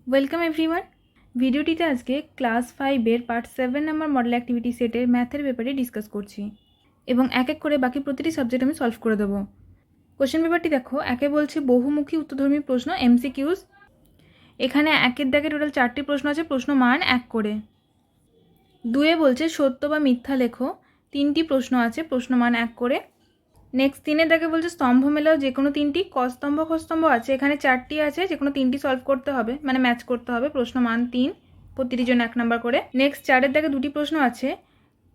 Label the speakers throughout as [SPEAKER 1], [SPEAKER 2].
[SPEAKER 1] Welcome everyone. ভিডিওটিতে আজকে class 5-এর পার্ট 7 নাম্বার মডেল অ্যাক্টিভিটি সেটের ম্যাথের ব্যাপারে ডিসকাস করছি এবং এক এক করে বাকি প্রতিটি সাবজেক্ট আমি সলভ করে দেবো। কোশ্চেন পেপারটি দেখো, একে বলছে বহুমুখী উত্তরধর্মী প্রশ্ন এমসিকিউজ। এখানে একের দাগে টোটাল 4টি প্রশ্ন আছে, প্রশ্ন মান 1 করে। 2-এ বলছে সত্য বা মিথ্যা লেখো, 3টি প্রশ্ন আছে, প্রশ্ন মান 1 করে। নেক্সট 3-এর দাগে বলছে স্তম্ভ মেলাও যে কোনো 3টি, ক স্তম্ভ খ স্তম্ভ আছে, এখানে 4টি আছে, যে কোনো 3টি সলভ করতে হবে, মানে ম্যাচ করতে হবে, প্রশ্ন মান 3, প্রতিটির জন্য 1 নাম্বার করে। নেক্সট 4-এর দাগে 2টি প্রশ্ন আছে,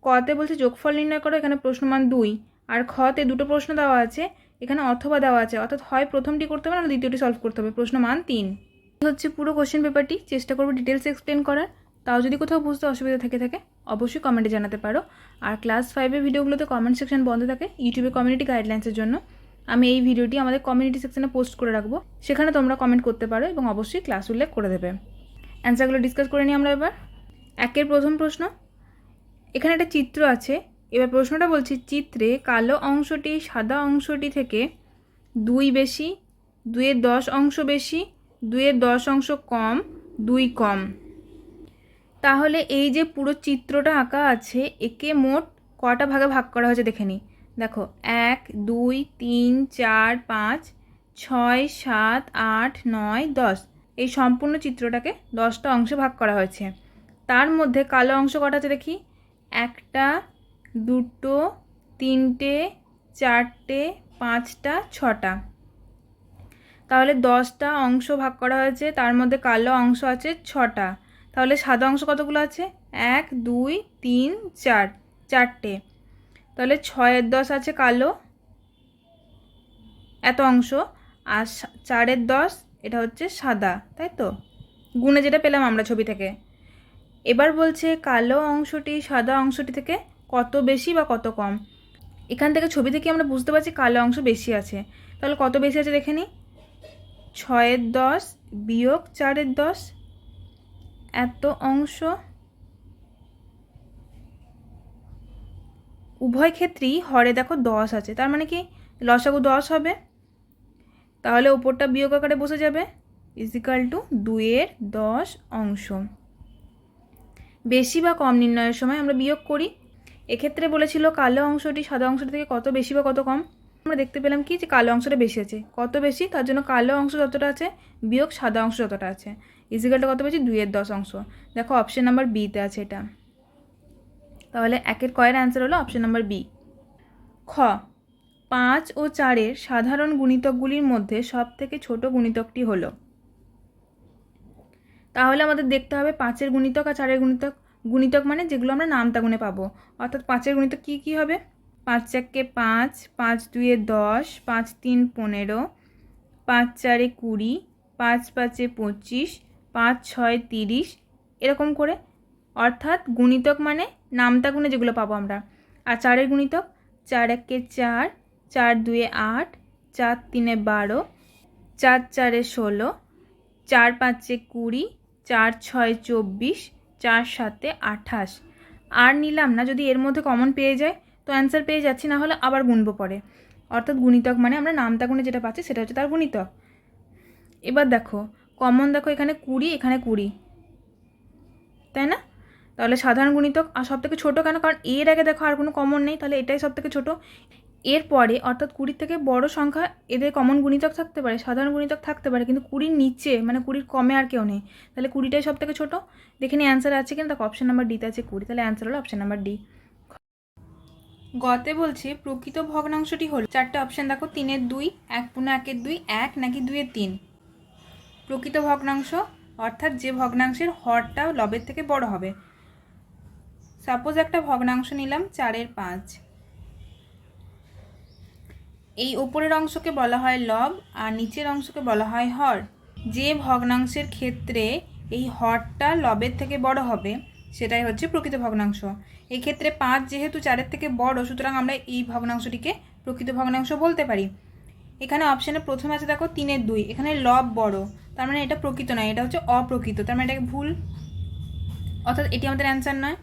[SPEAKER 1] কতে বলছে যোগফল নির্ণয় করো, এখানে প্রশ্ন মান 2, আর খতে 2টো প্রশ্ন দেওয়া আছে, এখানে অথবা দেওয়া আছে, অর্থাৎ হয় প্রথমটি করতে হবে না দ্বিতীয়টি সলভ করতে হবে, প্রশ্ন মান 3। এই হচ্ছে পুরো কোশ্চেন পেপারটি, চেষ্টা করবো ডিটেলস এক্সপ্লেন করার। তাও যদি কোথাও বুঝতে অসুবিধা থাকে অবশ্যই কমেন্টে জানাতে পারো। আর ক্লাস 5-এর ভিডিওগুলোতে কমেন্ট সেকশন বন্ধ থাকে ইউটিউবে কমিউনিটি গাইডলাইন্সের জন্য। আমি এই ভিডিওটি আমাদের কমিউনিটি সেকশনে পোস্ট করে রাখবো, সেখানে তোমরা কমেন্ট করতে পারো এবং অবশ্যই ক্লাস উল্লেখ করে দেবে। অ্যান্সারগুলো ডিসকাস করে নিই আমরা এবার। একের প্রথম প্রশ্ন, এখানে একটা চিত্র আছে। এবার প্রশ্নটা বলছি, চিত্রে কালো অংশটি সাদা অংশটি থেকে 2 বেশি, 2-এর 10 অংশ বেশি, 2-এর 10 অংশ কম, 2 কম। তাহলে এই যে পুরো চিত্রটা আঁকা আছে, একে মোট কটা ভাগে ভাগ করা হয়েছে দেখে নিই। দেখো 1 2 3 4 5 6 7 8 9 10, এই সম্পূর্ণ চিত্রটাকে 10টা অংশে ভাগ করা হয়েছে। তার মধ্যে কালো অংশ কটা আছে দেখি, 1টা 2টো 3টে 4টে 5টা 6টা। তাহলে 10টা অংশ ভাগ করা হয়েছে, তার মধ্যে কালো অংশ আছে 6টা। তাহলে সাদা অংশ কতগুলো আছে, 1 2 3 4, 4টে। তাহলে 6-এর 10 আছে কালো, এত অংশ, আর 4-এর 10 এটা হচ্ছে সাদা, তাই তো, গুণে যেটা পেলাম আমরা ছবি থেকে। এবার বলছে কালো অংশটি সাদা অংশটি থেকে কত বেশি বা কত কম। এখান থেকে ছবি থেকে আমরা বুঝতে পারছি কালো অংশ বেশি আছে। তাহলে কত বেশি আছে দেখে নিই, 6-এর 10 বিয়োগ 4-এর 10, এত অংশ। উভয় ক্ষেত্রেই হরে দেখো 10 আছে, তার মানে কি লসাগু 10 হবে। তাহলে ওপরটা বিয়োগ আকারে বসে যাবে, ইজিক্যাল টু 2-এর 10 অংশ। বেশি বা কম নির্ণয়ের সময় আমরা বিয়োগ করি। এক্ষেত্রে বলেছিল কালো অংশটি সাদা অংশটি থেকে কত বেশি বা কত কম। আমরা দেখতে পেলাম কি যে কালো অংশটা বেশি আছে। কত বেশি, তার জন্য কালো অংশ যতটা আছে বিয়োগ সাদা অংশ যতটা আছে, ইজিক্যালটা কত বেশি, 2-এর 10 অংশ। দেখো অপশন নাম্বার বিতে আছে এটা। তাহলে একের কয়ের অ্যান্সার হলো অপশন নাম্বার বি। খ, 5 ও 4-এর সাধারণ গুণিতকগুলির মধ্যে সবথেকে ছোট গুণিতকটি হলো। তাহলে আমাদের দেখতে হবে 5-এর গুণিতক আর 4-এর গুণিতক। গুণিতক মানে যেগুলো আমরা নামতা গুণে পাবো, অর্থাৎ 5-এর গুণিতক কী কী হবে, 5 4-কে 5, 5 2-এ 10, 5 3 15, 5 4-এ 20, 5 5-এ 25, 5 6 30, এরকম করে। অর্থাৎ গুণিতক মানে নামতা গুণে যেগুলো পাবো আমরা। আর 4-এর গুণিতক 4 1-কে 4, 4 2-এ 8, 4 3-এ 12, 4 4-এ 16, 4 5-এ 20, 4 6-এ 24, 4 7-এ 28। আর নিলাম না, যদি এর মধ্যে কমন পেয়ে যায় তো অ্যান্সার পেয়ে যাচ্ছি, না হলে আবার গুনবো পরে। অর্থাৎ গুণিতক মানে আমরা নামতা গুণে যেটা পাচ্ছি সেটা হচ্ছে তার গুণিতক। এবার দেখো কমন, দেখো এখানে 20, এখানে 20, তাই না? তাহলে সাধারণ গুণিতক আর সব থেকে ছোটো কেন, কারণ এর আগে দেখো আর কোনো কমন নেই, তাহলে এটাই সব থেকে ছোটো। এরপরে অর্থাৎ 20 থেকে বড় সংখ্যা এদের কমন গুণিতক থাকতে পারে, সাধারণ গুণিতক থাকতে পারে, কিন্তু 20-র নিচে মানে 20-র কমে আর কেউ নেই। তাহলে 20টাই সব থেকে ছোটো। দেখে নিই অ্যান্সার আছে কিনা, দেখো অপশন নাম্বার ডিতে আছে 20, তাহলে অ্যান্সার হলো অপশন নাম্বার ডি। গতে বলছে প্রকৃত ভগ্নাংশটি হলো, 4টে অপশন দেখো, 3-এর 2, 1/1-এর 2, 1 নাকি 2-এর 3। প্রকৃত ভগ্নাংশ অর্থাৎ যে ভগ্নাংশের হরটা লবের থেকে বড় হবে। সাপোজ একটা ভগ্নাংশ নিলাম 4-এর 5, এই উপরের অংশকে বলা হয় লব আর নিচের অংশকে বলা হয় হর। যে ভগ্নাংশের ক্ষেত্রে এই হরটা লবের থেকে বড় হবে সেটাই হচ্ছে প্রকৃত ভগ্নাংশ। এই ক্ষেত্রে 5 যেহেতু 4-এর থেকে বড়, সুতরাং আমরা এই ভগ্নাংশটিকে প্রকৃত ভগ্নাংশ বলতে পারি। এখানে অপশানে প্রথমে আছে দেখো 3-এর 2, এখানে লব বড়, তার মানে এটা প্রকৃত নয়, এটা হচ্ছে অপ্রকৃত, তার মানে এটাকে ভুল, অর্থাৎ এটি আমাদের অ্যান্সার নয়।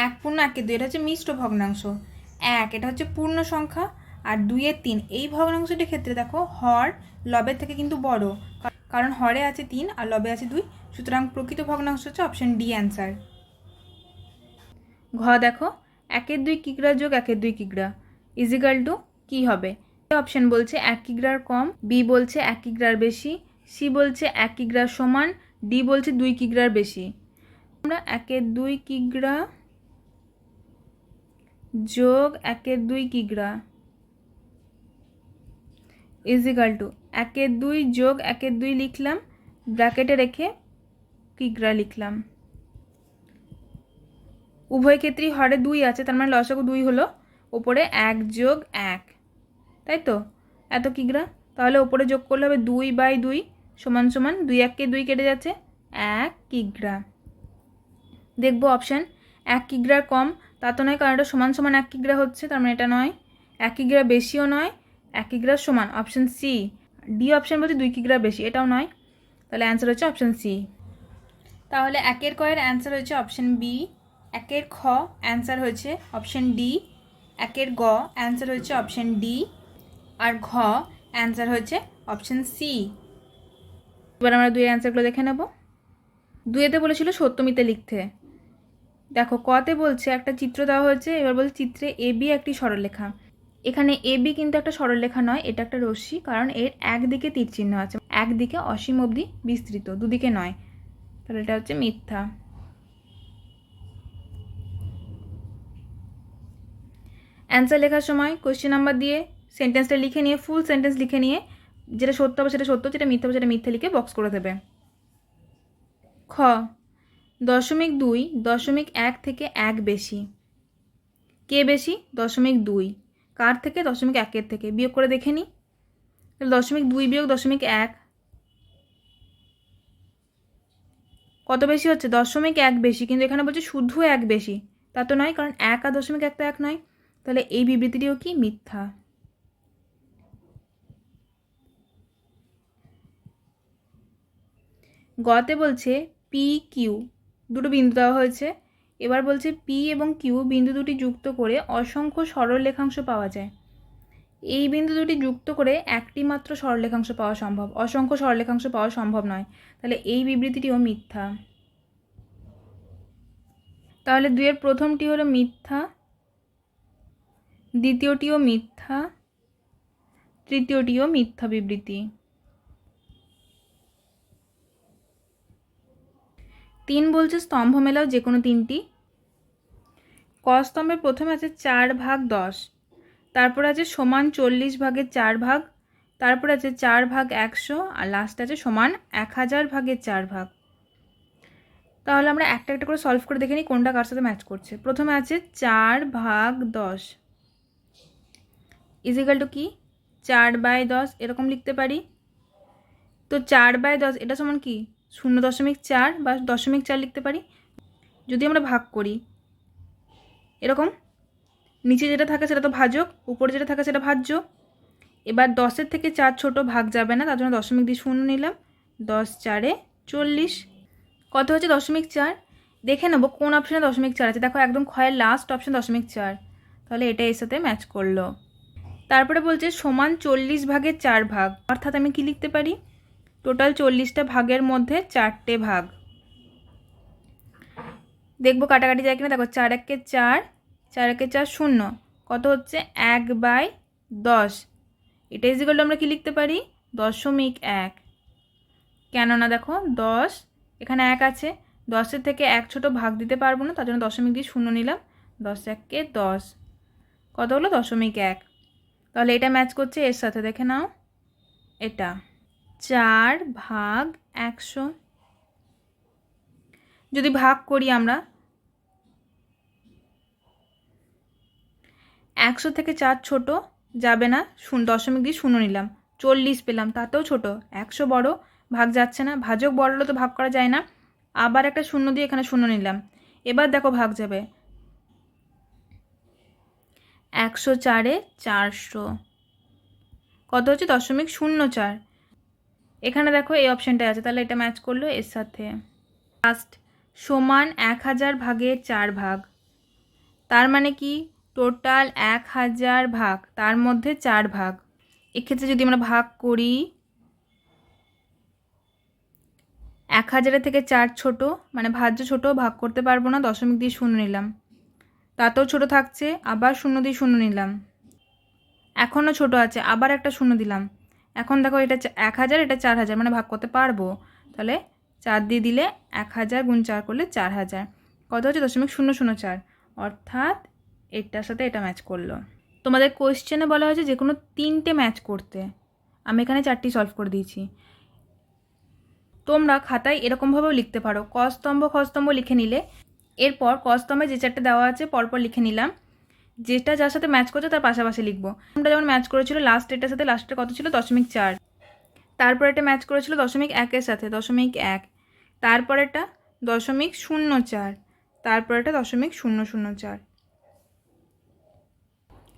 [SPEAKER 1] 1/1-এর 2 এটা হচ্ছে মিশ্র ভগ্নাংশ, 1 এটা হচ্ছে পূর্ণ সংখ্যা, আর 2-এর 3 এই ভগ্নাংশটির ক্ষেত্রে দেখো হর লবের থেকে কিন্তু বড়, কারণ হরে আছে 3 আর লবে আছে 2, সুতরাং প্রকৃত ভগ্নাংশ হচ্ছে অপশন ডি অ্যান্সার। ঘ দেখো 1/2 কিগ্রা যোগ 1/2 কিগ্রা ইজিক্যাল টু কী হবে? অপশন বলছে 1 কিগ্রার কম, বি বলছে 1 কিগ্রার বেশি, সি বলছে 1 কিগ্রার সমান, ডি বলছে 2 কিগ্রার বেশি। আমরা 1/2 কিগ্রা যোগ 1/2 কিগ্রা ইজিক্যাল টু 1/2 যোগ 1/2 লিখলাম, ব্র্যাকেটে রেখে কিগ্রা লিখলাম। উভয় ক্ষেত্রেই হরে 2 আছে, তার মানে লসাগু 2 হলো, ওপরে 1 যোগ 1, তাই তো এত কিগ্রা। তাহলে ওপরে যোগ করলে হবে 2/2 সমান সমান 2 1 কে 2 কেটে যাচ্ছে 1 কিগ্রা। দেখবো অপশান 1 কিগ্রার কম, তা তো নয়, কারণ এটা সমান সমান 1 কিগ্রা হচ্ছে, তার মানে এটা নয়। 1 কিগ্রা বেশিও নয়, 1 কিগ্রার সমান, অপশান সি। ডি অপশান বলছে 2 কিগ্রা বেশি, এটাও নয়, তাহলে অ্যান্সার হচ্ছে অপশান সি। তাহলে 1 কয়ের অ্যান্সার হচ্ছে অপশান বি, 1 খ অ্যান্সার হচ্ছে অপশান ডি, 1 গ অ্যান্সার হচ্ছে অপশান ডি, আর ঘ অ্যান্সার হচ্ছে অপশান সি। এবার আমরা 2 অ্যান্সারগুলো দেখে নেব। 2-তে বলেছিল সত্যমিতে লিখতে। দেখো কতে বলছে একটা চিত্র দেওয়া হয়েছে, এবার বলছে চিত্রে এ বি একটি সরলরেখা। এখানে এ বি কিন্তু একটা সরলরেখা নয়, এটা একটা রশ্মি, কারণ এর একদিকে তীর চিহ্ন আছে, একদিকে অসীম অবধি বিস্তৃত, দুদিকে নয়, তাহলে এটা হচ্ছে মিথ্যা। অ্যান্সার লেখার সময় কোয়েশ্চেন নাম্বার দিয়ে সেন্টেন্সটা লিখে নিয়ে, ফুল সেন্টেন্স লিখে নিয়ে, যেটা সত্য হবে সেটা সত্য, যেটা মিথ্যা হবে সেটা মিথ্যা লিখে বক্স করে দেবে। খ 0.2 0.1 থেকে 1 বেশি, কে বেশি? 0.2, কার থেকে? 0.1 থেকে। বিয়োগ করে দেখে নিই, তাহলে 0.2 বিয়োগ 0.1 কত বেশি হচ্ছে? 0.1 বেশি, কিন্তু এখানে বলছে শুধু 1 বেশি, তা তো নয়, কারণ 1 আর 0.1 তো 1 নয়, তাহলে এই বিবৃতিটিও কি মিথ্যা। গতে বলছে পি কিউ দুটো বিন্দু দেওয়া হয়েছে, এবার বলছে পি এবং কিউ বিন্দু দুটি যুক্ত করে অসংখ্য সরলরেখাংশ পাওয়া যায়। এই বিন্দু দুটি যুক্ত করে একটি মাত্র সরলরেখাংশ পাওয়া সম্ভব, অসংখ্য সরলরেখাংশ পাওয়া সম্ভব নয়, তাহলে এই বিবৃতিটিও মিথ্যা। তাহলে 2-এর প্রথমটি হলো মিথ্যা, দ্বিতীয়টিও মিথ্যা, তৃতীয়টিও মিথ্যা বিবৃতি। 3 বলছে স্তম্ভ মেলাও যে কোনো 3টি। ক স্তম্ভের প্রথমে আছে 4/10, তারপর আছে সমান 40/4 তারপর আছে 4/100, আর লাস্ট আছে সমান 1000/4 তাহলে আমরা একটা একটা করে সলভ করে দেখে নিই কোনটা কার সাথে ম্যাচ করছে। প্রথমে আছে 4/10 ইজিক্যাল টু কি? 4/10 এরকম লিখতে পারি। তো 4/10 এটা সমান কি? 0.4 বা 0.4 লিখতে পারি। যদি আমরা ভাগ করি এরকম, নিচে যেটা থাকে সেটা তো ভাজক, উপরে যেটা থাকে সেটা ভাজ্য। এবার 10-এর থেকে 4 ছোট, ভাগ যাবে না, তার জন্য দশমিক দিয়ে 0 নিলাম, 10 4 40। কত হচ্ছে? 0.4। দেখে নেবো কোন অপশানে 0.4 আছে। দেখো একদম ক্ষয়ের লাস্ট অপশান 0.4, তাহলে এটা এর সাথে ম্যাচ করলো। তারপরে বলছে সমান 40/4, অর্থাৎ আমি কি লিখতে পারি? টোটাল 40টা ভাগের মধ্যে 4টে ভাগ। দেখবো কাটাকাটি যায় কিনা। দেখো 4 1 4, 4 1 4 0, কত হচ্ছে? 1/10। এটা ইজিক্যাল টু আমরা কি লিখতে পারি? 0.1। কেননা দেখো 10 এখানে 1 আছে, 10-এর থেকে 1 ছোট, ভাগ দিতে পারবো না, তার জন্য দশমিক দিয়ে 0 নিলাম, 10 1 10, কত হলো? 0.1। তাহলে এটা ম্যাচ করছে এর সাথে, দেখে নাও এটা 4/100। যদি ভাগ করি আমরা, 100 থেকে 4 ছোট, যাবে না, দশমিক দিয়ে 0 নিলাম, 40 পেলাম, তাতেও ছোট। 100 বড়, ভাগ যাচ্ছে না, ভাজক বড় হলে তো ভাগ করা যায় না, আবার একটা 0 দিয়ে এখানে 0 নিলাম, এবার দেখো ভাগ যাবে। 104 400, কত হচ্ছে? 0.04। এখানে দেখো এই অপশানটা আছে, তাহলে এটা ম্যাচ করলো এর সাথে। লাস্ট সমান 1000/4, তার মানে কি? টোটাল 1000 ভাগ, তার মধ্যে 4 ভাগ। এক্ষেত্রে যদি আমরা ভাগ করি, 1000 থেকে 4 ছোট, মানে ভাজ্য ছোট, ভাগ করতে পারবো না, দশমিক দিয়ে শূন্য নিলাম। তাতেও ছোট থাকছে, আবার শূন্য দিয়ে শূন্য নিলাম। এখনও ছোট আছে, আবার একটা শূন্য দিলাম। এখন দেখো এটা 1000, এটা 4000, মানে ভাগ করতে পারবো। তাহলে 4 দিয়ে দিলে 1000 গুণ 4 করলে 4000, কত হচ্ছে 0.004, অর্থাৎ এটার সাথে এটা ম্যাচ করলো। তোমাদের কোয়েশ্চেনে বলা হয়েছে যে কোনো 3টে ম্যাচ করতে, আমি এখানে 4টি সলভ করে দিয়েছি। তোমরা খাতায় এরকমভাবেও লিখতে পারো, ক স্তম্ভ খ স্তম্ভ লিখে নিলে, এরপর ক স্তম্ভে যে 4টে দেওয়া আছে পরপর লিখে নিলাম, যেটা যার সাথে ম্যাচ করছে তার পাশাপাশি লিখবো। আমরা যেমন ম্যাচ করেছিল লাস্ট এটার সাথে, লাস্টে কত ছিল 0.4, তারপর এটা ম্যাচ করেছিল 0.1 সাথে 0.1, তারপর এটা 0.04, তারপর এটা 0.004।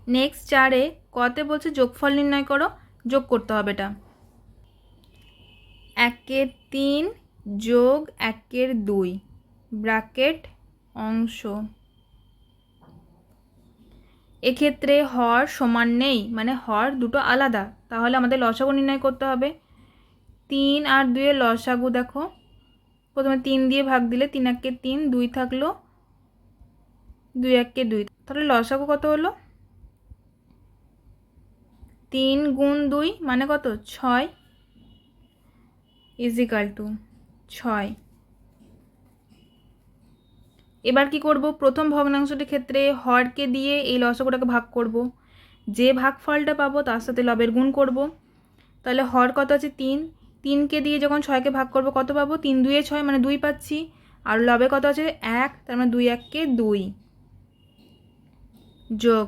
[SPEAKER 1] নেক্সট 4-এ কতে বলছে যোগফল নির্ণয় করো, যোগ করতে হবে এটা। 1/3 যোগ 1/2 ব্র্যাকেট অংশ। এক্ষেত্রে হর সমান নেই, মানে হর দুটো আলাদা, তাহলে আমাদের লসাগু নির্ণয় করতে হবে। 3 আর 2 এর লসাগু দেখো, প্রথমে 3 দিয়ে ভাগ দিলে 3 1 3, 2 থাকলো, 2 1 2, তাহলে লসাগু কত হলো 3 গুণ 2 মানে কত 6 ইজিক্যাল টু 6। এবার কি করব, প্রথম ভগ্নাংশটির ক্ষেত্রে হরকে দিয়ে এই লসাগুটাকে ভাগ করব, যে ভাগফলটা পাবো তার সাথে লবের গুণ করব। তাহলে হর কত আছে 3, 3কে দিয়ে যখন 6কে ভাগ করব কত পাবো 3 2 6, মানে 2 পাচ্ছি। আর লবে কত আছে 1, তার মানে 2 1 2 যোগ।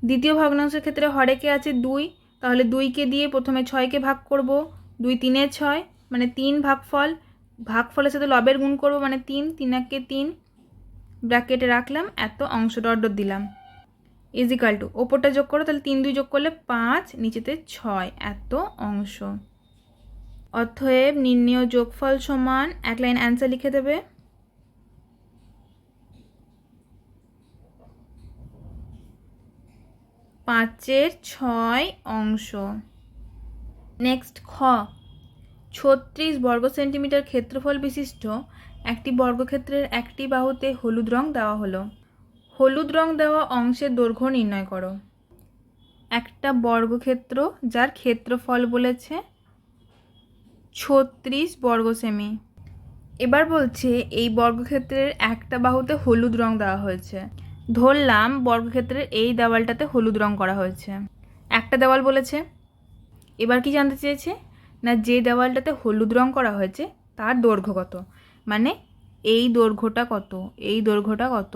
[SPEAKER 1] দ্বিতীয় ভগ্নাংশের ক্ষেত্রে হরেকে আছে 2, তাহলে 2কে দিয়ে প্রথমে 6কে ভাগ করব, 2 3 6, মানে 3 ভাগফল, ভাগফলের সাথে লবের গুণ করব, মানে 3 3 1 3, ব্র্যাকেটে রাখলাম, এত অংশ ডট ডট দিলাম ইজিক্যাল টু, ওপরটা যোগ করো, তাহলে 3 2 যোগ করলে 5, নিচেতে 6, এত অংশ। অতএব নির্ণেয় যোগফল সমান, এক লাইন অ্যান্সার লিখে দেবে। পাঁচের 6 অংশ। নেক্সট খ, 36 বর্গ সেন্টিমিটার ক্ষেত্রফল বিশিষ্ট একটি বর্গক্ষেত্রের একটি বাহুতে হলুদ রং দেওয়া হলো। হলুদ রং দেওয়া অংশের দৈর্ঘ্য নির্ণয় করো। একটা বর্গক্ষেত্র যার ক্ষেত্রফল বলেছে 36 বর্গ সেমি। এবার বলছে এই বর্গক্ষেত্রের একটা বাহুতে হলুদ রং দেওয়া হয়েছে। ধরলাম বর্গক্ষেত্রের এই দেওয়ালটাতে হলুদ রং করা হয়েছে, একটা দেওয়াল বলেছে। এবার কি জানতে চেয়েছে না, যে দেওয়ালটাতে হলুদ রং করা হয়েছে তার দৈর্ঘ্য কত, মানে এই দৈর্ঘ্যটা কত, এই দৈর্ঘ্যটা কত।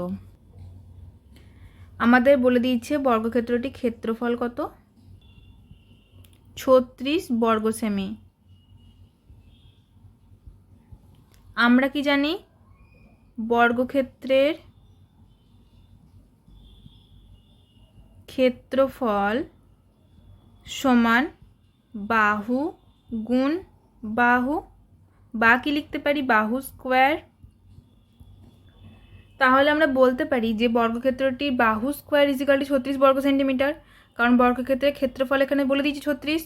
[SPEAKER 1] আমাদের বলে দিয়েছে বর্গক্ষেত্রটি ক্ষেত্রফল কত 36 বর্গ সেমি। আমরা কি জানি, বর্গক্ষেত্রের ক্ষেত্রফল সমান বাহু গুণ বাহু, বা কি লিখতে পারি বাহু স্কোয়ার। তাহলে আমরা বলতে পারি যে বর্গক্ষেত্রটির বাহু স্কোয়ার ইজিক্যাল টু 36 বর্গ সেন্টিমিটার, কারণ বর্গক্ষেত্রের ক্ষেত্রফল এখানে বলে দিয়েছি 36।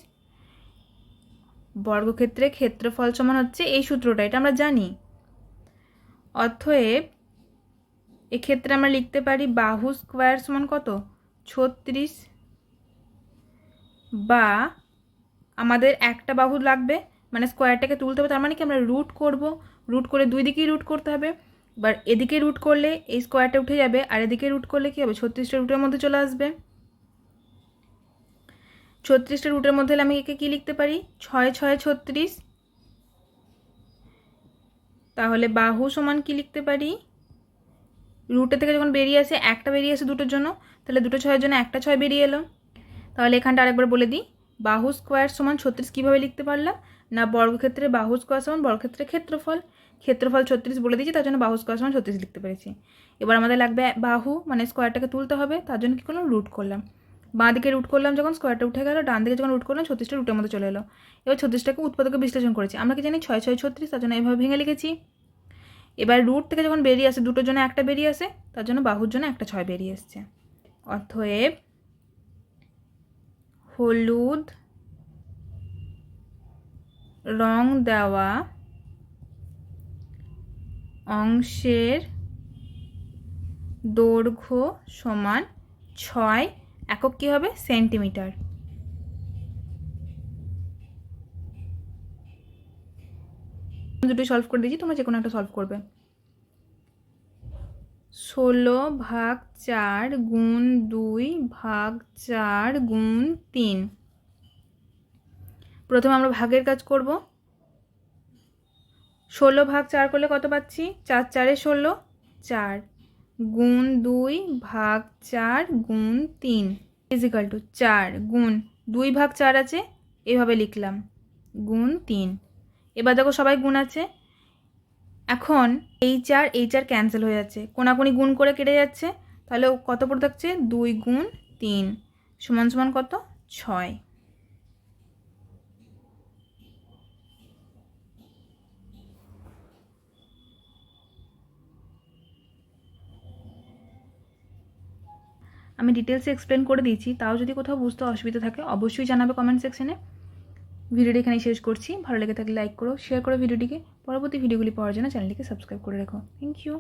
[SPEAKER 1] বর্গক্ষেত্রের ক্ষেত্রফল সমান হচ্ছে এই সূত্রটা, এটা আমরা জানি। অতএব এক্ষেত্রে আমরা লিখতে পারি বাহু স্কোয়ার সমান কত 36, বা আমাদের একটা বাহু লাগবে, মানে স্কোয়ারটাকে তুলতে হবে, তার মানে কি আমরা রুট করব, রুট করে দুই দিকেই রুট করতে হবে। এবার এদিকে রুট করলে এই স্কোয়ারটা উঠে যাবে, আর এদিকে রুট করলে কী হবে 36টা রুটের মধ্যে চলে আসবে। 36টা রুটের মধ্যে আমি একে কী লিখতে পারি 6 6 36। তাহলে বাহু সমান কি লিখতে পারি, রুটে থেকে যখন বেরিয়ে আসে একটা বেরিয়ে আসে দুটোর জন্য, তাহলে দুটো 6-এর জন্য একটা 6 বেরিয়ে এলো। তাহলে এখানটা আরেকবার বলে দিই, বাহু স্কোয়ার সমান 36 কীভাবে লিখতে পারলাম না, বর্গক্ষেত্রে বাহু স্কোয়ার সমান বর্গক্ষেত্রের ক্ষেত্রফল, ক্ষেত্রফল 36 বলে দিয়েছি, তার জন্য বাহু স্কোয়ার সমান 36 লিখতে পেরেছি। এবার আমাদের লাগবে বাহু, মানে স্কোয়ারটাকে তুলতে হবে, তার জন্য কী করলাম রুট করলাম। বাঁ দিকে রুট করলাম যখন স্কোয়ারটা উঠে গেল, ডান দিকে যখন রুট করলাম 36টা রুটের মধ্যে চলে এলো। এবার 36টাকে উৎপাদকে বিশ্লেষণ করেছি, আমরা কি জানি 6 6 36, তার জন্য এভাবে ভেঙে লিখেছি। এবার রুট থেকে যখন বেরিয়ে আসে দুটোর জন্য একটা বেরিয়ে আসে, তার জন্য বাহুর জন্য একটা 6 বেরিয়ে এসছে। অতএব হলুদ রং দেওয়া অংশের দৈর্ঘ্য সমান 6 একক কী হবে? সেন্টিমিটার। দুটোই সলভ করে দিয়েছি, তোমরা যে কোনো একটা সলভ করবে। 16/4 গুণ 2/4 গুণ 3। প্রথমে আমরা ভাগের কাজ করব। 16/4 করলে কত পাচ্ছি? 4 4 16, 4 গুণ 2/4 গুণ 3 ইজিক্যাল টু 4 গুণ 2/4 আছে, এভাবে লিখলাম, গুণ 3। এবার দেখো সবাই গুণ আছে, এখন এই 4 ক্যান্সেল হয়ে যাচ্ছে, কোনাকুনি গুণ করে কেটে যাচ্ছে, তাহলে কত পড়ে থাকছে? 2 গুণ 3 সমান সমান কত? 6। আমি ডিটেলসে এক্সপ্লেন করে দিয়েছি, তাও যদি কোথাও বুঝতে অসুবিধা থাকে অবশ্যই জানাবে কমেন্ট সেকশনে। ভিডিওটি এখানেই শেষ করছি। ভালো লেগে থাকলে লাইক করো, শেয়ার করো ভিডিওটিকে। পরবর্তী ভিডিওগুলি পাওয়ার জন্য চ্যানেলটিকে সাবস্ক্রাইব করে রাখো। Thank you.